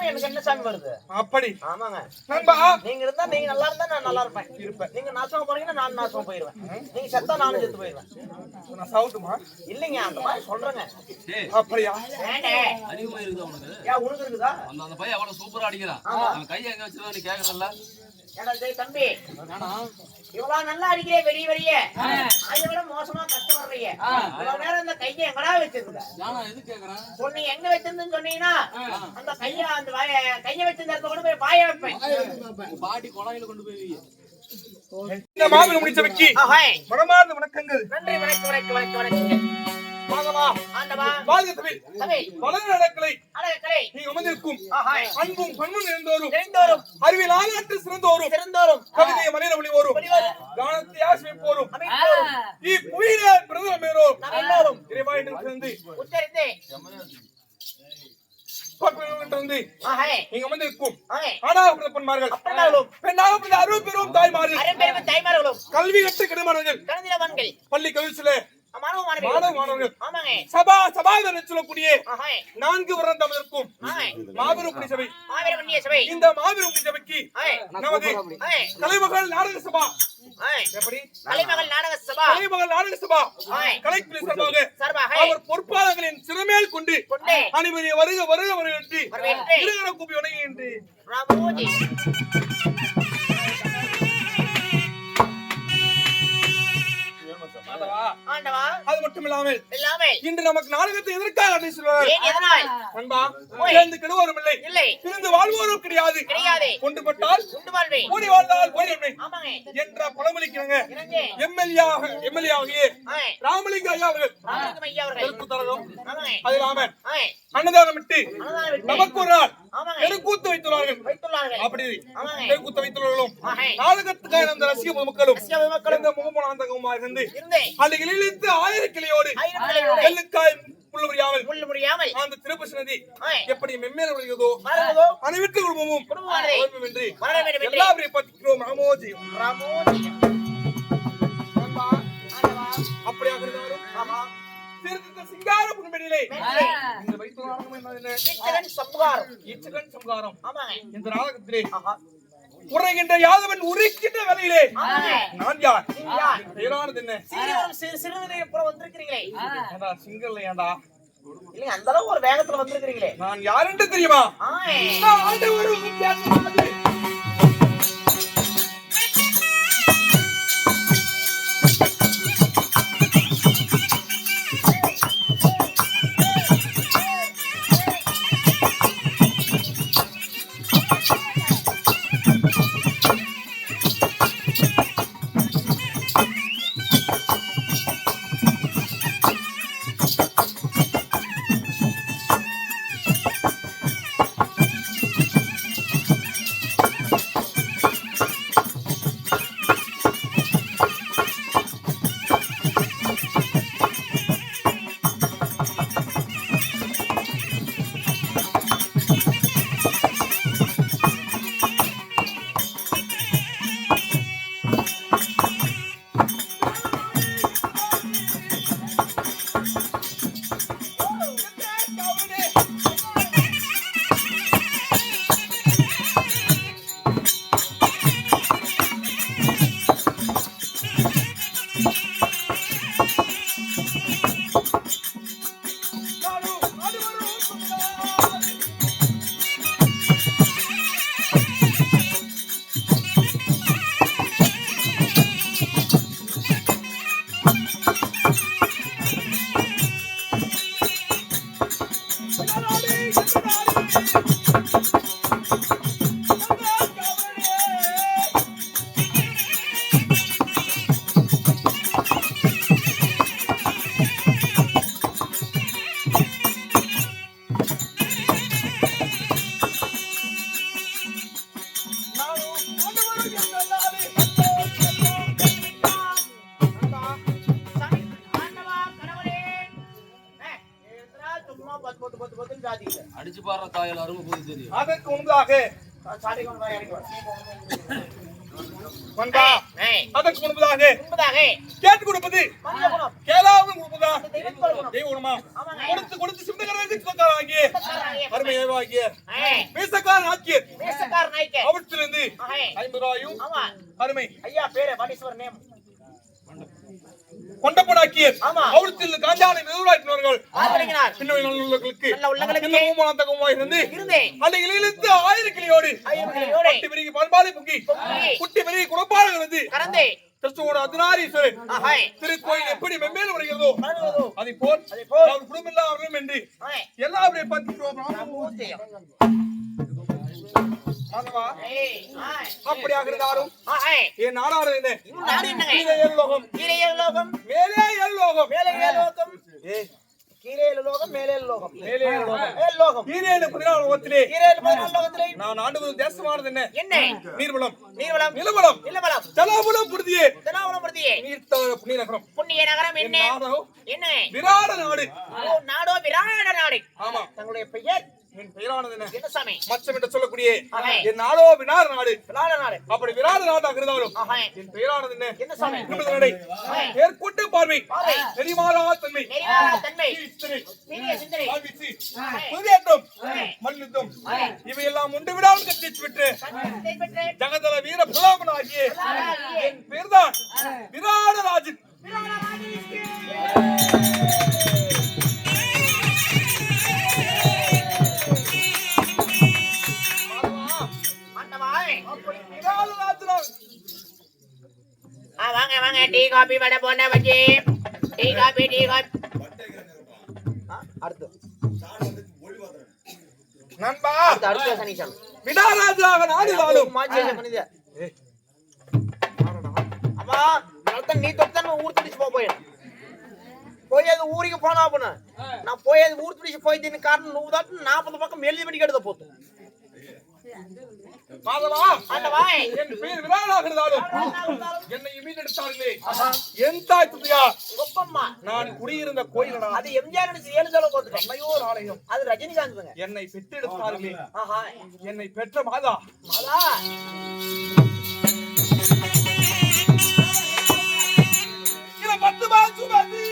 எனக்கு என்ன சாமி வருது அப்படி ஆமாங்க நண்பா நீங்க இருந்தா நீங்க நல்லா இருந்தா நான் நல்லா இருப்பேன் நீங்க நாசமா போறீங்கன்னா நான் நாசமா போயிடுவேன் நீங்க செத்தா நானும் செத்து போயிடுவேன் நான் சவுட்டுமா இல்லைங்க அந்த மாதிரி சொல்றேங்க அப்படியா அதிகமா இருக்குதா உனக்கு ஏன் உனக்கு இருக்குதா அந்த பையன் அவ்வளவு சூப்பரா அடிக்கிறான் அவன் கையை எங்க வச்சிருக்கான்னு கேக்குறல்ல ஏடா டேய் தம்பி, இவ்வளவு நல்லா அடிக்கிறே பெரிய பெரிய அதை விட மோசமா கஷ்டப்படுறீங்க. இவ்வளவு நேரம் இந்த கையை எங்கடா வச்சிருந்த? சொன்னீங்க எங்க வச்சிருந்தேன்னு சொன்னீங்கன்னா அந்த கையை அந்த கையை வச்சிருந்த இடத்துல கொண்டு போய் பாய வைப்பேன். இந்த மாபெரும் முடிச்சவைக்கு மனமார்ந்த வணக்கங்கள். நன்றி. வணக்கம். வாங்கம்மா. ஆண்டவா. வாழ்க தமிழ். தமிழ். வளர அடக்கலை அடக்கலை. நீ அமர்ந்திருக்கும் அன்பும் பண்பும் நிறைந்தோரும் அறிவில் ஆளாற்று சிறந்தோரும் கவிதையை மலையில ஒளிவோரும் கானத்தை ஆசிரியப்போரும் இப்புயிர பிரதமரோரும் எல்லோரும் இறைவா என்று சேர்ந்து உச்சரித்து நீங்க அமர்ந்திருக்கும் ஆணாக பிறப்பன்மார்கள் பெண்ணாக பிறந்த அருள் பெறும் தாய்மார்கள் கல்வி கற்று கெடுமானவர்கள் பள்ளி கல்விச்சில மாணவர்கள் சபாதரன் சொல்லக்கூடிய 4 வருடம் தமிழுக்கும் மாபெரும் சபை. இந்த மாபெரும் சபைக்கு நமது கலைமகள் நாடக சபா எப்படி கலைமகள் நாடக சபா கலைக்குழு சார்பாக அவர் பொறுப்பாளர்களின் சிறமேல் கொண்டு அனைவரை வருக வருக வரவேற்று இருகர கூப்பி வணங்குகின்றேன். அது மட்டும் இல்லாமல் இன்று நமக்கு நாடகத்தை எதற்காக சேர்ந்து கெடுவோரும் இல்லை பிரிந்து வாழ்வோரும் கிடையாது. ஒன்றுபட்டால் ஓடி வாழ்ந்தால் ஓடி என்ற பழமொழிக்கிறாங்க. எம்எல்ஏ ஆகிய ராமலிங்க ஐயா அவர்கள் அது இல்லாமல் அன்னதானம் விட்டு நமக்கு ஒரு நாள் தெருக்கூத்து வைத்துள்ளார்கள். அப்படி தெருக்கூத்து வைத்துள்ளார்களும் நாடகத்துக்காக அந்த ரசிக பொதுமக்களும் இந்த முகமுனாந்தகமாக இருந்து அன்றைக்கு இழுத்து 1000 கிளையோடு எல்லுக்காய் முள்ளு முடியாமல் அந்த திருப்பதி நதி எப்படி மெம்மேல வருகிறதோ அனைவற்று குடும்பமும் எல்லாரையும் பற்றிக்கிறோம். அப்படியாக இருந்தாலும் சிங்கார புண்பெண்ணிலே இந்த வைத்துள்ளார்கள் சம்ஹாரம் இந்த நாடகத்திலே உரைகின்ற யாதவன் உரைக்கின்ற வேலையிலே நான் யார் பேரானது என்ன வந்திருக்கிறீங்களே சிங்கல்ல ஏண்டா இல்ல அந்த அளவு ஒரு வேகத்துல வந்திருக்கிறீங்களே நான் யார் என்று தெரியுமா? அடிச்சு பாடுற தாயால் அருமை போது தெரியும். அதற்கு முன்பதாக அதற்கு முன்பதாக கேட்டு கொடுப்பது கேளாவது கொடுப்பதா தெய்வ குணமா கொடுத்து கொடுத்து சிந்தகராகிய அருமையாகிய பேசக்காரன் ஆக்கிய அவற்றிலிருந்து 50 ரூபாயும் அருமை ஐயா பேரு வாட் இஸ் யுவர் நேம் கொண்டப்பனாக்கியர் ஆமா. அவுளத்தில் காஞ்சாலை மெதுவாயிட்டவர்கள் ஆதரிக்கிறார். உள்ளங்களுக்கு நல்ல உள்ளங்களுக்கு இந்த மூமாந்தகமாய் இருந்து இருந்தேன். அந்த இலையிலிருந்து ஆயிரக்கிளியோடு ஐயர்களையோடு குட்டி பெருகி பண்பாலை பொங்கி குட்டி பெருகி குடப்பாடு வந்து கறந்தே கிறிஸ்துவோட அர்த்தநாரீஸ்வரர் ஆஹை திருக்கோயில் எப்படி மெம்மேல் வருகிறதோ வருகிறதோ அதை போல் அதைப்போல் அவர் குடும்பம் அவர்களும் என்று ஆஹை எல்லாருடைய பத்தி பூஜ்யம். ஏய் ஆஹை அப்படியாக இருந்தாலும் ஆஹை என் நாடாடு என்ன இன்னும் நாடு என்னங்க? கீழே ஏழு லோகம் கீழே ஏழு லோகம் மேலே ஏழு லோகம் மேலே ஏழு லோகம் கீழே ஏழு லோகம் மேலே ஏழு லோகம் மேலே ஏழு லோகம் ஏழு லோகம் கீழே 14 லோகத்திலே கீழே ஏழு 14 லோகத்திலே நான் ஆண்டு தேசமானது என்ன என்ன நீர்வளம் நீர்வளம் நிலவளம் நிலவளம் ஜலபுலம் புரிதியே தனாவனப்படுத்தியே நீர்த்த புண்ணிய நகரம் புண்ணிய நகரம் என்ன நாடோ என்ன விராட நாடு ஓ நாடோ விராட நாடு ஆமா தங்களுடைய பெயர் என் பெயரானது என்ன என்ன சாமி மச்சம் என்று சொல்லக்கூடிய ஆஹை. என் நாடோ வினார் நாடு விராட நாடு அப்படி விராட நாடாக இருந்தாலும் ஆஹை என் பெயரானது என்ன என்ன சாமி நிமிடங்களை ஆஹை. ஏற்கொண்டு பார்வை பார்வை. நெறிமாறா தன்மை நெறிமாறா தன்மை. சிந்தனை, சீரிய சிந்தனை ஆழ்விச்சு, ஆஹை. புதியேற்றம், ஆஹை. மல்யுத்தம் ஆஹை. இவையெல்லாம் உண்டு விடாமல் கற்று விட்டு கண்ணை பெற்று ஜகதல வீர பிரலாபனாகிய பிரலாபனாகிய என் பேர்தான் விராடராஜன் ஆண்டவாய் அப்படி விராடராஜன் வாங்க வாங்க டீ காபி வடை போண்டா வச்சி டீ காபி அடுத்து நண்பா அடுத்த சனிச்சம் விடாராஜாக நாடுதாலும் மாஞ்சேஜ பண்ணித அம்மா நான் நீ தொட்டன ஊர் துடிச்சு போய் அது ஊருக்கு போனா போன நான் போய் அது ஊர் துடிச்சு போய் தின்னு காரணம் నువ్వు దాటి 40 பக்கம் எழுதி பண்ணி கெடுத போத்து மாதவா ஆண்டவாய் என் பேர் விராடாக இருந்தாலும் என்னை மீட்டெடுத்தார்களே என் தாய் துதியா கொப்பம்மா நான் குடியிருந்த கோயிலடா அது எம்ஜிஆர் நடிச்சு 7 தடவை போட்டுட்டேன் அன்னையோர் ஆலயம் அது ரஜினிகாந்த்ங்க என்னை பெற்றெடுத்தார்களே ஆஹா என்னை பெற்ற மாதா மாலா இத பத்து மாசுமதி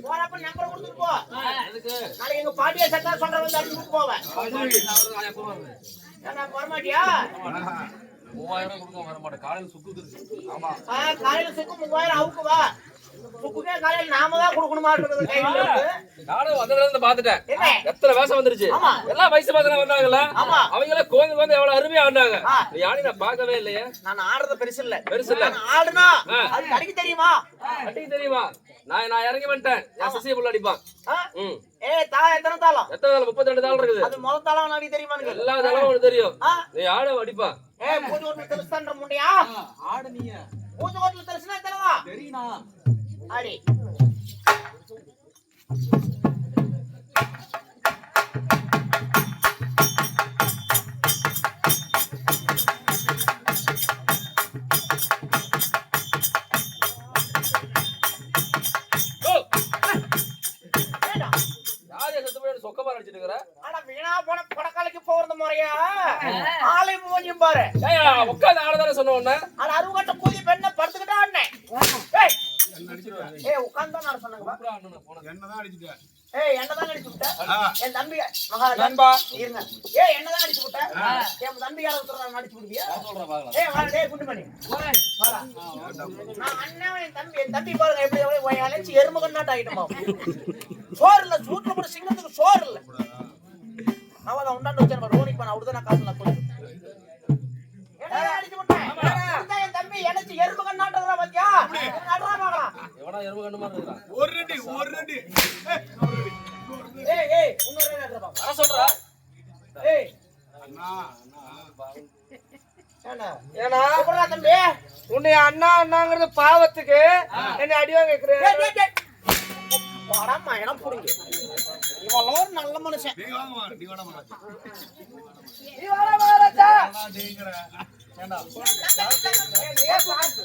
போறப்ப நம்பர் கொடுத்துட்டு போ. நாளைக்கு எங்க பாட்டியை சட்டா சொல்ற வந்து அடிச்சுட்டு போவேன். ஏன்னா வரமாட்டியா? 3000 கொடுக்க வர மாட்டேன். காலையில சுக்கு. ஆமா. காலையில சுக்கு 3000 அவுக்கு வா. சுக்குக்கே காலையில நாம தான் கொடுக்கணுமா இருக்குது கையில இருக்கு. நானும் வந்ததுல இருந்து பாத்துட்டேன். எத்தனை வேஷம் வந்துருச்சு. எல்லாம் வயசு பசங்க வந்தாங்கல்ல. அவங்க எல்லாம் கோந்து எவ்வளவு அருமையா ஆடுனாங்க. நீ யாரையும் நான் பார்க்கவே இல்லையே. நான் ஆடுறது பெருசு இல்ல. நான் ஆடுனா அது அடிக்க தெரியுமா? அடிக்க தெரியுமா? நான் இறங்கி வந்துட்டேன். என் சிசிய புள்ள அடிப்பான். தாளம் எத்தனை தாளம்? 32 தாளம் இருக்குது. அது முதல் தாளம் அடி தெரியுமா? எல்லா தாளமும் உனக்கு தெரியும். நீ ஆட அடிப்பா. பூஜை ஓட்டுல தெரிசுன்ற முண்டையா? ஆடு நீங்க. பூஜை ஓட்டுல தெரிசுனா தெரியுமா? தெரியுமா? ஆடி. சொக்கமா அடிச்சிட்டு இருக்கற. ஆனா வீணா போன படக்காலைக்கு போறது முறையா? ஆளை மூஞ்சியும் பாரு. உட்கார்ந்து ஆடதானே சொன்ன உடனே. ஆனா அருவகட்ட கூதி பெண்ண படுத்துக்கிட்டா அண்ணே. உட்கார்ந்து நான் சொன்னேங்க. என்னதான் அடிச்சிட்ட? என்னதான் அடிச்சு விட்ட? என் தம்பி நண்பா இருங்க. என்னதான் அடிச்சு விட்ட? என் தம்பி யார ஒருத்தர் அடிச்சு விடுவியா? சொல்றேன் பாக்கலாம். வாடா டேய் குண்டு பண்ணி. வாடா. நான் அண்ணன் என் தம்பி பாருங்க எப்படி அலைச்சு எருமை கண்ணாட்ட ஆயிட்டமா. சோறு இல்ல சூட்ல போற சிங்கத்துக்கு சோறு இல்ல. நான் அத உண்டாண்டு வச்சேன் ரோனி பண்ண அவர்தான் நான் காசு நான் கொடுத்து. என்னடா அடிச்சு விட்டேன்? என் தம்பி அலைச்சு எருமை கண்ணாட்டறா பாத்தியா? நடறா பாக்கலாம். எவனா எருமை கண்ணு மாதிரி இருக்கா? ஒரு ரெண்டு இன்னொரு நடறா பாப்பா. வர சொல்றா. அண்ணா ஏனா சொல்றா தம்பி உன்னை அண்ணாங்கறது பாவத்துக்கு என்ன அடியா கேக்குறே. படமா என புடிங்க. இவளோ நல்ல மனுஷன். நீ வாங்க மாட்டே. நீ வாடா ராஜா. நான் டேங்கற. ஏண்டா. ஏ பாத்து.